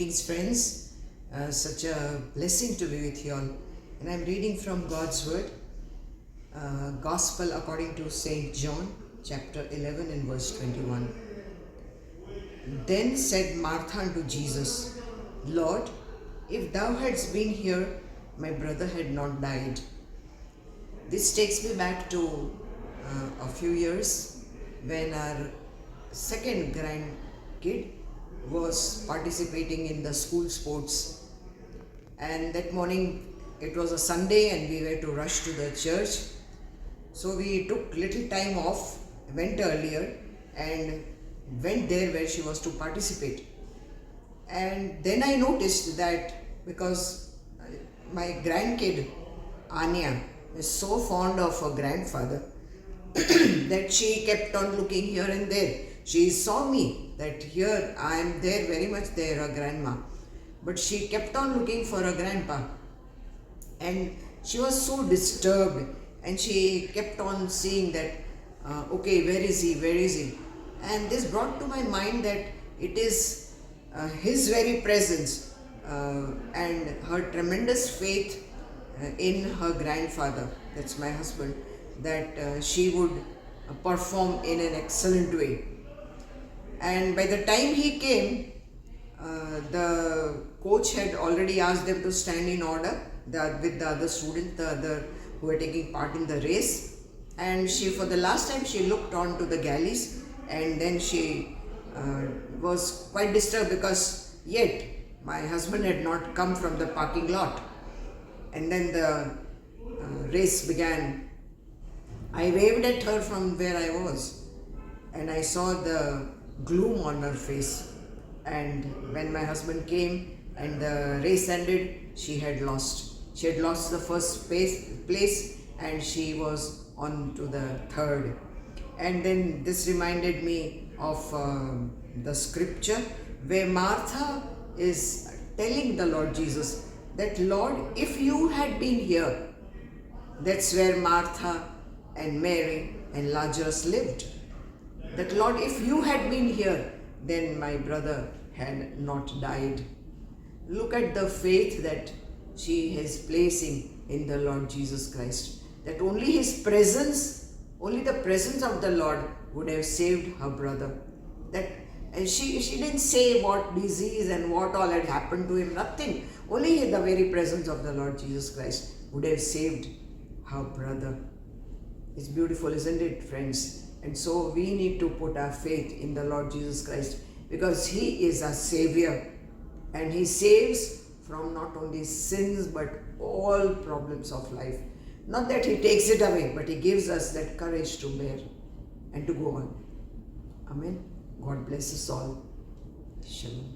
Greetings, friends. Such a blessing to be with you all. And I'm reading from God's Word, Gospel according to St. John, chapter 11 and verse 21. Then said Martha unto Jesus, Lord, if thou hadst been here, my brother had not died. This takes me back to a few years when our second grandkid was participating in the school sports, and that morning it was a Sunday and we were to rush to the church, so we took little time off, went earlier and went there where she was to participate. And then I noticed that because my grandkid Anya is so fond of her grandfather that she kept on looking here and there. She saw me that here I am there, very much there, her grandma. But she kept on looking for her grandpa. And she was so disturbed and she kept on seeing that, okay, where is he, where is he? And this brought to my mind that it is his very presence and her tremendous faith in her grandfather, that's my husband, that she would perform in an excellent way. And by the time he came, the coach had already asked them to stand in order with the other students, who were taking part in the race. And she, for the last time, she looked on to the galleys, and then she was quite disturbed because yet my husband had not come from the parking lot. And then the race began. I waved at her from where I was, and I saw the gloom on her face. And when my husband came and the race ended, she had lost. She had lost the first place and she was on to the third. And then this reminded me of the scripture where Martha is telling the Lord Jesus that, Lord, if you had been here, that's where Martha and Mary and Lazarus lived. That, Lord, if you had been here, then my brother had not died. Look at the faith that she is placing in the Lord Jesus Christ. That only His presence, only the presence of the Lord would have saved her brother. That she didn't say what disease and what all had happened to him, nothing. Only the very presence of the Lord Jesus Christ would have saved her brother. It's beautiful, isn't it, friends? And so we need to put our faith in the Lord Jesus Christ, because He is our Savior and He saves from not only sins but all problems of life. Not that He takes it away, but He gives us that courage to bear and to go on. Amen. God bless us all. Shalom.